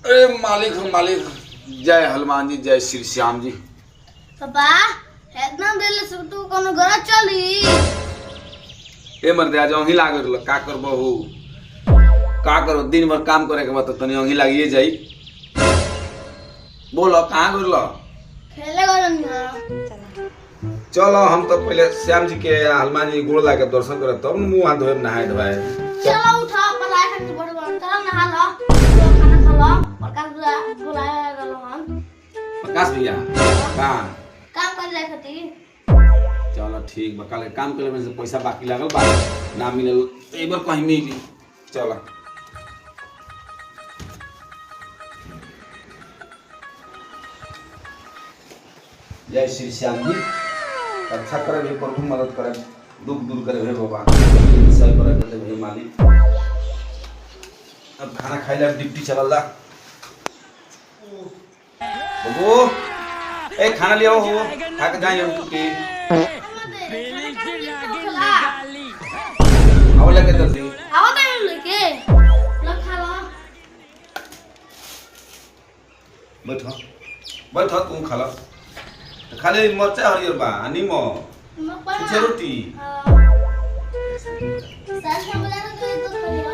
अरे मालिक मालिक, जय हनुमान जी, जय श्री श्याम जी। पापा इतना देर ले सब तू कोनो घर चली ए मर्दे आज अही लागल का करबो हो, का करो दिन भर काम करे के बाद तनी अही लागिए जाई। बोलो कहाँ गइल? खेले गरन चलो हम तो पहले श्याम जी के हनुमान जी गोड़ लाके दर्शन करे तब न मुंह हाथ धोए नहाए धोए। चलो उठा पलाय खाती बड़ बड़ चलो नहा लो, खाना खा लो, प्रकाश बुलाया गलो हम। प्रकाश भैया कहाँ काम कर जाए खाती। चलो ठीक बा, कल काम करे में से पैसा बाकी लागल बा ना मिलल, एक बार कहीं मिली। चलो जय श्री श्याम जी। अच्छा करे भी प्रभु मदद करे, दुख दूर करे भे बाबा, सही करे करते भे मालिक। अब खाना खाइला डिप्टी चलल ला बाबू, ए खाना लियो हो, खा के जाइए हम कुटी आओ लेके जल्दी आओ तो लेके लो खा लो। बैठो बैठो, तू खा लो। खाली मरचा हरियर बा नीमो कुछ रोटी। सास हम बजा तो तो खलियो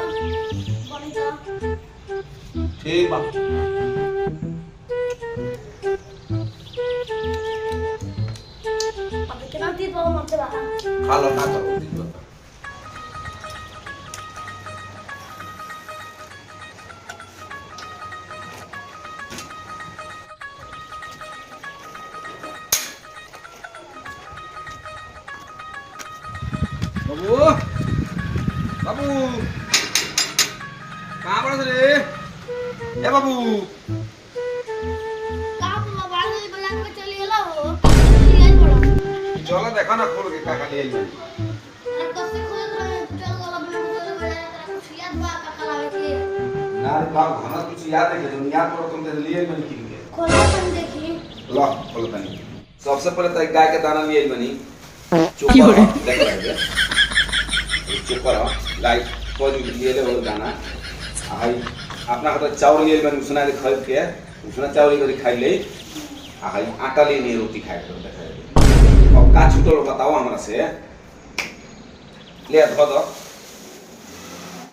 बनी तो ठीक बा। अब कितना दी तो मरते बा खा लो ना करो ठीक बा। बाबू बाबू कहाँ पड़ा रे? ए बाबू कहां पे बाहर से बजा के चली गेला हो, चली आई बड़ा चलो देखो ना खोल के का ले आई। अरे कैसे खोल रहे चल वाला बना के बजा के कुछ याद बा का खलावे के ना रे बाबू, हमरा कुछ याद है कि याद करो तुम दे लिए मैंने किन के खोलो हम देखी। लो खोलो तनी। सबसे पहले तो गाय के दाना लिए बनी चुप देख रहे चुप करो गाय को लिए ले वो दाना आई अपना हाथ चावल लिए बनी सुना दे खरीद के उसना चावल करी खाई ले आई आटा ले नहीं रोटी खाए कर देख अब का छूटल बताओ हमरा से ले धो दो।